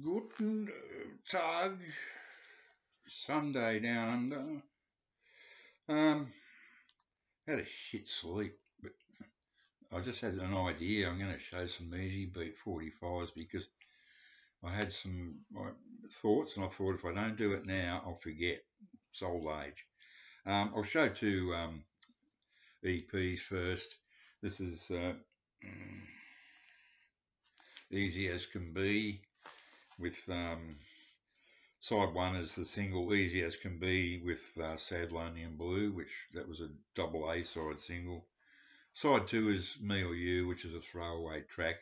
Guten Tag, Sunday down under. Had a shit sleep, but I just had an idea. I'm going to show some easy beat 45s because I had some thoughts, and I thought if I don't do it now, I'll forget. It's old age. I'll show two EPs first. This is Easy As Can Be with side one is the single Easy As Can Be with Sad, Lonely and Blue, which that was a double A side single. Side two is Me or You, which is a throwaway track.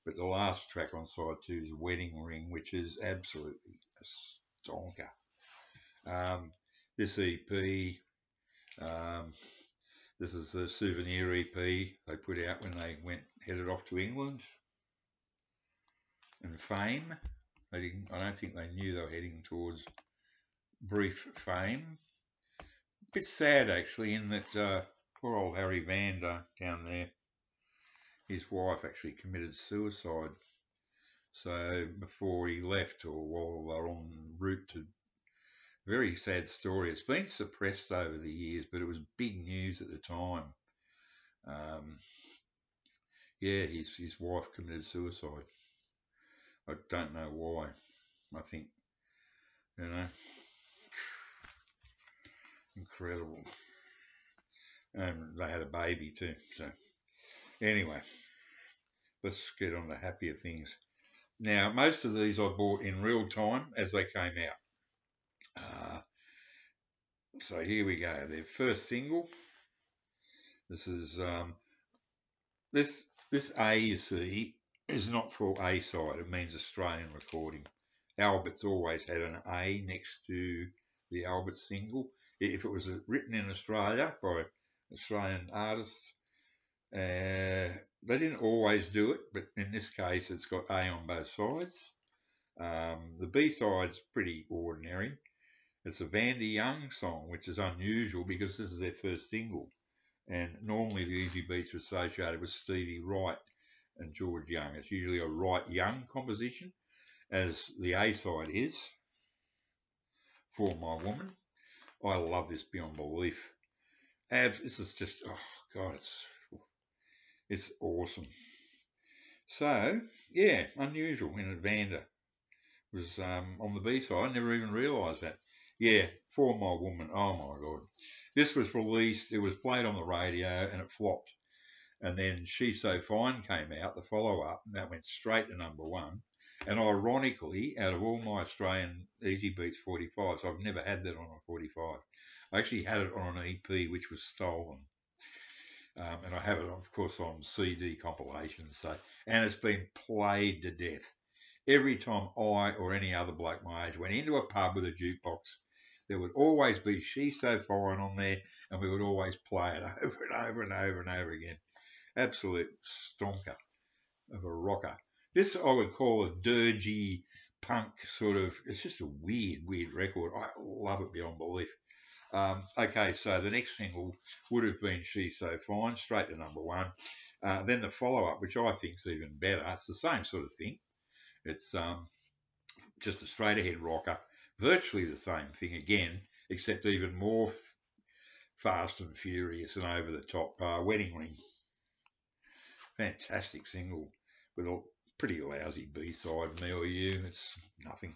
But the last track on side two is Wedding Ring, which is absolutely a stonker. This EP, this is a souvenir EP they put out when they headed off to England and fame. I don't think they knew they were heading towards brief fame. Bit sad actually, in that poor old Harry Vander down there, his wife actually committed suicide. So before he left, or while they were en route to, very sad story. It's been suppressed over the years, but it was big news at the time. Yeah, his wife committed suicide. I don't know why. I think, you know, incredible. And they had a baby too. So anyway, let's get on to happier things. Now, most of these I bought in real time as they came out. So here we go. Their first single. This is this A, you see, is not for A side. It means Australian recording. Albert's always had an A next to the Albert single. If it was written in Australia by Australian artists, they didn't always do it, but in this case, it's got A on both sides. The B side's pretty ordinary. It's a Vander Young song, which is unusual because this is their first single. And normally the Easy Beats are associated with Stevie Wright and George Young. It's usually a Wright-Young composition, as the A side is, For My Woman. I love this beyond belief. This is just, oh God, it's awesome. So, yeah, unusual in a Vander. Was on the B side. I never even realised that. Yeah, For My Woman. Oh my God. This was released, it was played on the radio and it flopped. And then She's So Fine came out, the follow-up, and that went straight to number one. And ironically, out of all my Australian Easy Beats 45s, I've never had that on a 45. I actually had it on an EP which was stolen. And I have it, of course, on CD compilations. So, and it's been played to death. Every time I or any other bloke my age went into a pub with a jukebox, there would always be She's So Fine on there, and we would always play it over and over and over and over again. Absolute stonker of a rocker. This I would call a dirgy punk sort of, it's just a weird record. I love it beyond belief. Okay, so the next single would have been She's So Fine, straight to number one. Then the follow-up, which I think is even better, it's the same sort of thing. It's just a straight ahead rocker, virtually the same thing again, except even more fast and furious and over the top. Wedding Ring, fantastic single with a pretty lousy B-side, Me or You. It's nothing.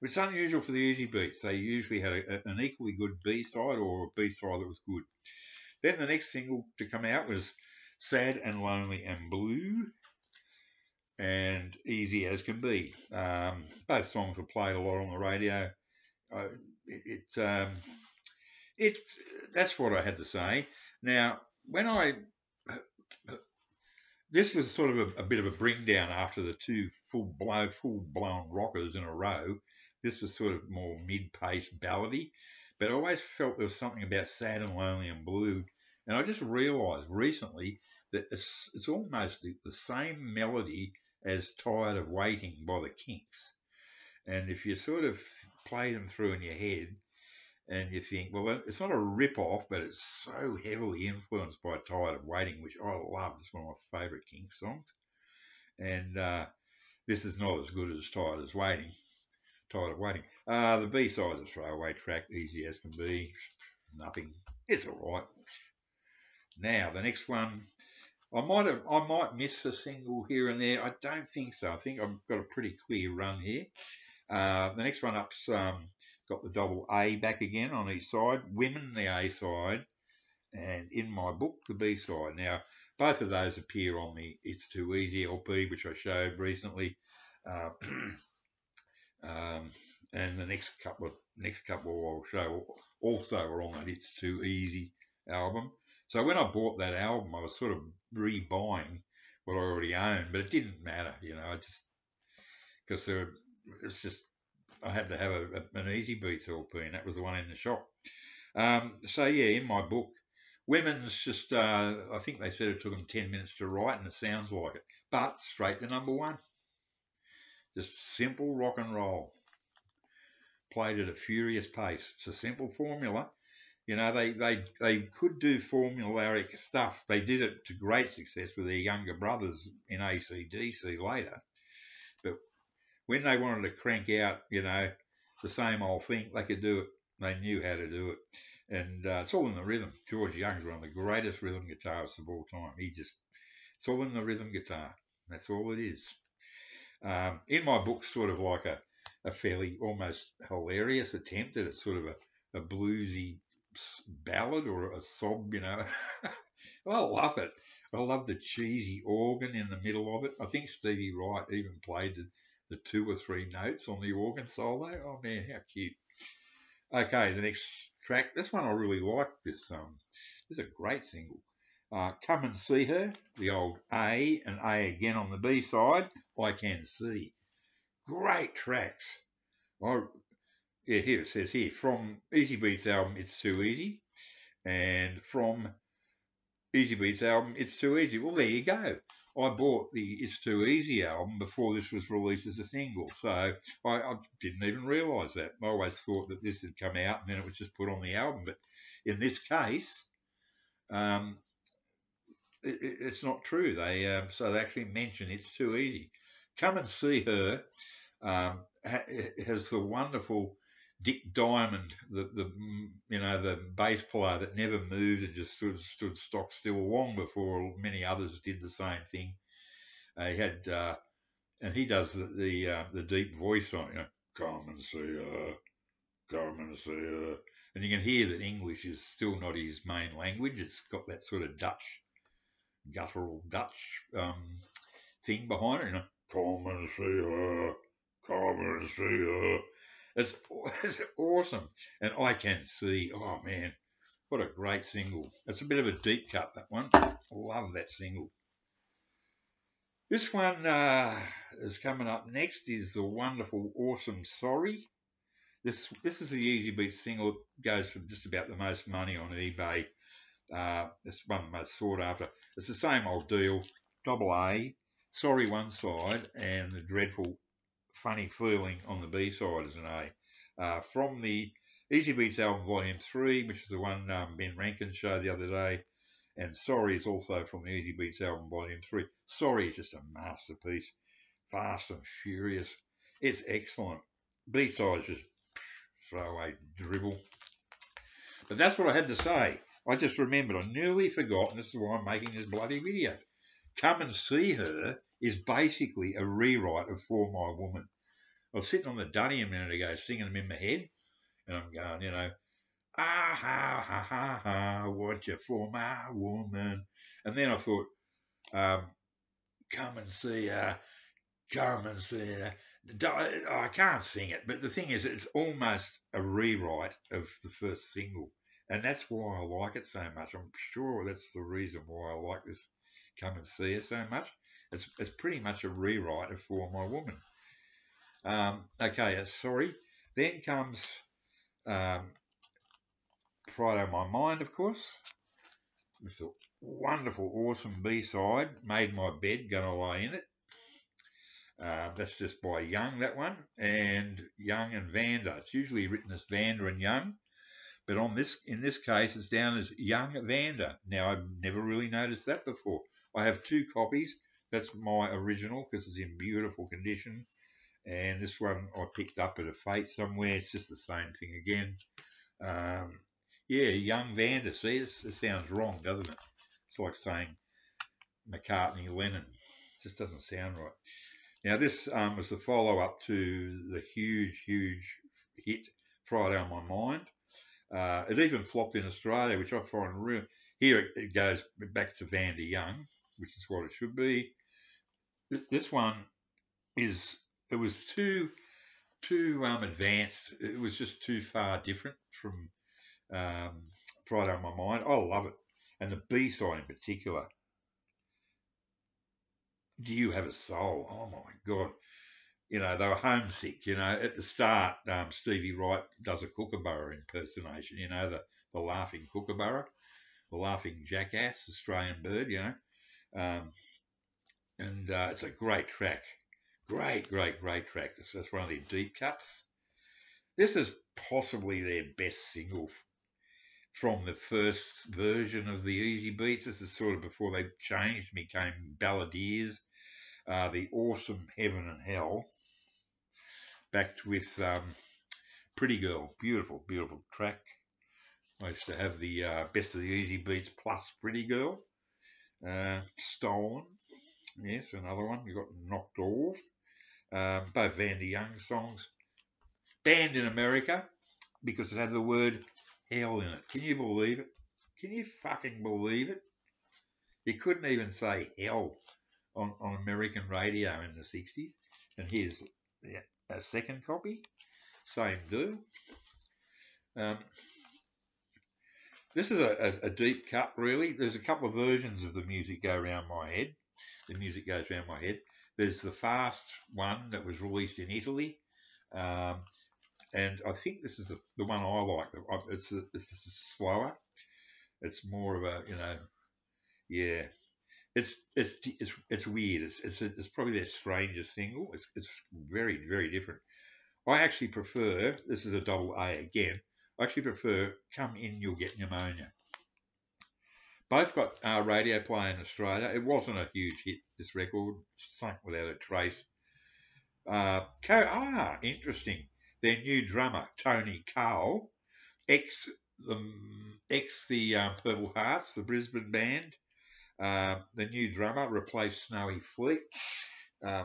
It's unusual for the Easy Beats. They usually had an equally good B-side or a B-side that was good. Then the next single to come out was Sad and Lonely and Blue and Easy As Can Be. Both songs were played a lot on the radio. That's what I had to say. Now, this was sort of a bit of a bring down after the two full blown rockers in a row. This was sort of more mid-paced ballady, but I always felt there was something about Sad and Lonely and Blue, and I just realised recently that it's almost the same melody as Tired of Waiting by the Kinks. And if you sort of play them through in your head and you think, well, it's not a rip-off, but it's so heavily influenced by Tired of Waiting, which I love. It's one of my favourite Kinks songs. And This is not as good as Tired as Waiting. Tired of Waiting. The B-side's a throwaway track, easy as can be. Nothing. It's all right. Now the next one, I might miss a single here and there. I don't think so. I think I've got a pretty clear run here. The next one up's got the double A back again on each side. Women, the A side, and In My Book, the B side. Now, both of those appear on the It's Too Easy LP, which I showed recently. Uh, and the next couple I'll show also are on that It's Too Easy album. So when I bought that album, I was sort of rebuying what I already owned, but it didn't matter, I just because it's just I had to have an Eastbeats LP, and that was the one in the shop. So yeah, In My Book, Women's just I think they said it took them 10 minutes to write, and it sounds like it, but straight to #1. Just simple rock and roll, played at a furious pace. It's a simple formula. They could do formulaic stuff. They did it to great success with their younger brothers in AC/DC later. But when they wanted to crank out, the same old thing, they could do it. They knew how to do it. And it's all in the rhythm. George Young's one of the greatest rhythm guitarists of all time. It's all in the rhythm guitar. That's all it is. In My Book, sort of like a fairly almost hilarious attempt at a sort of a bluesy ballad or a sob, I love it. I love the cheesy organ in the middle of it. I think Stevie Wright even played the 2 or 3 notes on the organ solo. Oh man, how cute. Okay, the next track. This one I really like. This is a great single. Come and See Her, the old A and A again on the B side. I Can See. Great tracks. Yeah, here it says here from Eastbeats album It's Too Easy, and from Eastbeats album It's Too Easy. Well, there you go. I bought the It's Too Easy album before this was released as a single, so I didn't even realise that. I always thought that this had come out and then it was just put on the album, but in this case, it's not true. So they actually mention It's Too Easy. Come and See Her has the wonderful Dick Diamond, the bass player that never moved and just stood stock still long before many others did the same thing. He had and he does the deep voice on it. Come and see her, come and see her, and you can hear that English is still not his main language. It's got that sort of guttural Dutch thing behind it. Come and see her, come and see her. It's awesome. And I Can See, oh man, what a great single. It's a bit of a deep cut, that one. I love that single. This one is coming up next is the wonderful, awesome Sorry. This is the Eastbeats single. It goes for just about the most money on eBay. It's one of the most sought after. It's the same old deal. Double A, Sorry one side, and the dreadful Funny Feeling on the B side as an A. From the Eastbeats album Volume 3, which is the one Ben Rankin showed the other day, and Sorry is also from the Eastbeats album Volume 3. Sorry is just a masterpiece. Fast and furious. It's excellent. B side is just throwaway dribble. But that's what I had to say. I just remembered. I nearly forgot, and this is why I'm making this bloody video. Come and See Her is basically a rewrite of For My Woman. I was sitting on the dunny a minute ago singing them in my head, and I'm going, ah ha ha ha ha, want you for my woman. And then I thought, come and see her, come and see her. I can't sing it, but the thing is, it's almost a rewrite of the first single, and that's why I like it so much. I'm sure that's the reason why I like this Come and See Her so much. It's pretty much a rewrite of For My Woman. Okay, Sorry. Then comes Pride on My Mind, of course, with the wonderful, awesome B-side, Made My Bed, Gonna Lie in It. That's just by Young, that one, and Young and Vanda. It's usually written as Vanda and Young, but in this case, it's down as Young Vanda. Now, I've never really noticed that before. I have 2 copies. That's my original because it's in beautiful condition. And this one I picked up at a fete somewhere. It's just the same thing again. Um, yeah, young Vander. See, it sounds wrong, doesn't it? It's like saying McCartney, Lennon. It just doesn't sound right. Now, this was the follow-up to the huge hit Friday on My Mind. It even flopped in Australia, which I find real. Here it goes back to Vander Young, which is what it should be. This one is. It was too advanced. It was just too far different from um, Friday on My Mind. I love it, and the B side in particular. Do you have a soul? Oh my God! You know, they were homesick. You know, at the start, Stevie Wright does a kookaburra impersonation. You know, the laughing kookaburra, the laughing jackass, Australian bird. You know, um, and it's a great track. Great track. It's one of their deep cuts. This is possibly their best single from the first version of the Easy Beats. This is sort of before they changed, became balladeers. The awesome Heaven and Hell, backed with Pretty Girl. Beautiful track. I used to have the Best of the Easy Beats plus Pretty Girl. Stolen. Yes, another one. You got Knocked Off. Both Vander Young songs. Banned in America because it had the word hell in it. Can you believe it? Can you fucking believe it? You couldn't even say hell on American radio in the 60s. And here's a second copy. Same deal. Um, this is a deep cut, really. There's a couple of versions of the music go around my head. The music goes around my head. There's the fast one that was released in Italy. Um, and I think this is the one I like. It's slower. It's more of a, yeah. It's weird. It's probably their strangest single. It's very different. I actually prefer. This is a double A again. I actually prefer "Come In, You'll Get Pneumonia." Both got radio play in Australia. It wasn't a huge hit. This record sunk without a trace. Interesting. Their new drummer Tony Cole, ex the Purple Hearts, the Brisbane band. The new drummer replaced Snowy Fleet. Uh,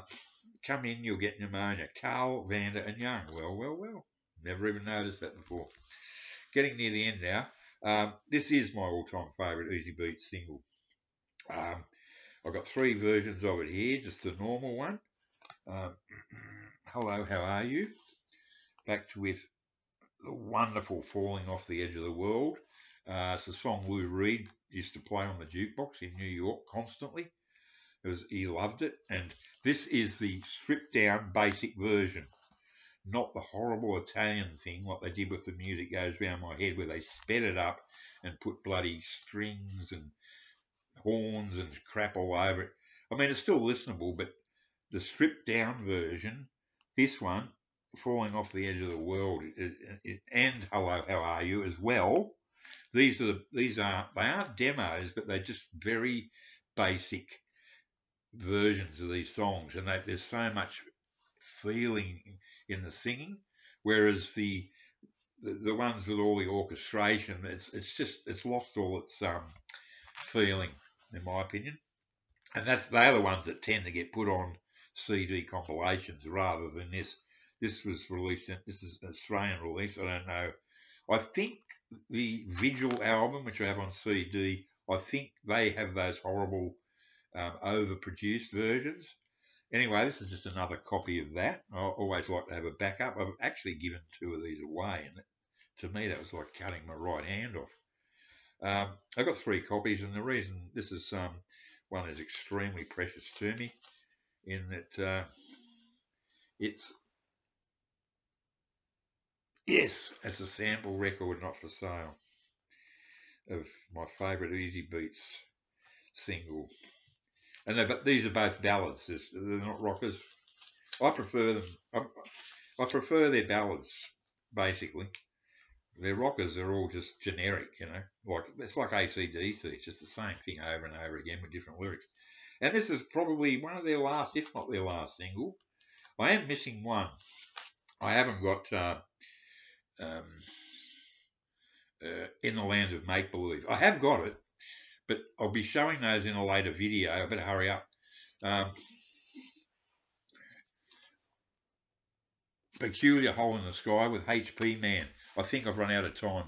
Come In, You'll Get Pneumonia. Carl, Vander and Young. Well. Never even noticed that before. Getting near the end now. This is my all-time favourite Easy Beats single. I've got three versions of it here. Just the normal one. Um, Hello, How Are You? Backed with the wonderful Falling Off the Edge of the World. It's a song Lou Reed used to play on the jukebox in New York constantly because he loved it. And this is the stripped down basic version, not the horrible Italian thing like they did with The Music Goes Round My Head, where they sped it up and put bloody strings and horns and crap all over it. I mean, it's still listenable, but the stripped down version, this one, Falling Off the Edge of the World, and Hello, How Are You as well. They aren't demos, but they're just very basic versions of these songs, and there's so much feeling in the singing, whereas the ones with all the orchestration, it's lost all its feeling, in my opinion. And they're the ones that tend to get put on CD compilations rather than this. This was released. This is an Australian release. I don't know. I think the Vigil album, which I have on CD, I think they have those horrible overproduced versions. Anyway, this is just another copy of that. I always like to have a backup. I've actually given two of these away, and to me that was like cutting my right hand off. I've got three copies, and the reason this is one is extremely precious to me, in that it's it's a sample record, not for sale, of my favourite Easy Beats single. And these are both ballads. They're not rockers. I prefer them. I prefer their ballads, basically. Their rockers are all just generic, Like it's like AC/DC. It's just the same thing over and over again with different lyrics. And this is probably one of their last, if not their last single. I am missing one. I haven't got um, In the Land of Make Believe. I have got it, but I'll be showing those in a later video. I better hurry up. Peculiar Hole in the Sky with HP Man. I think I've run out of time.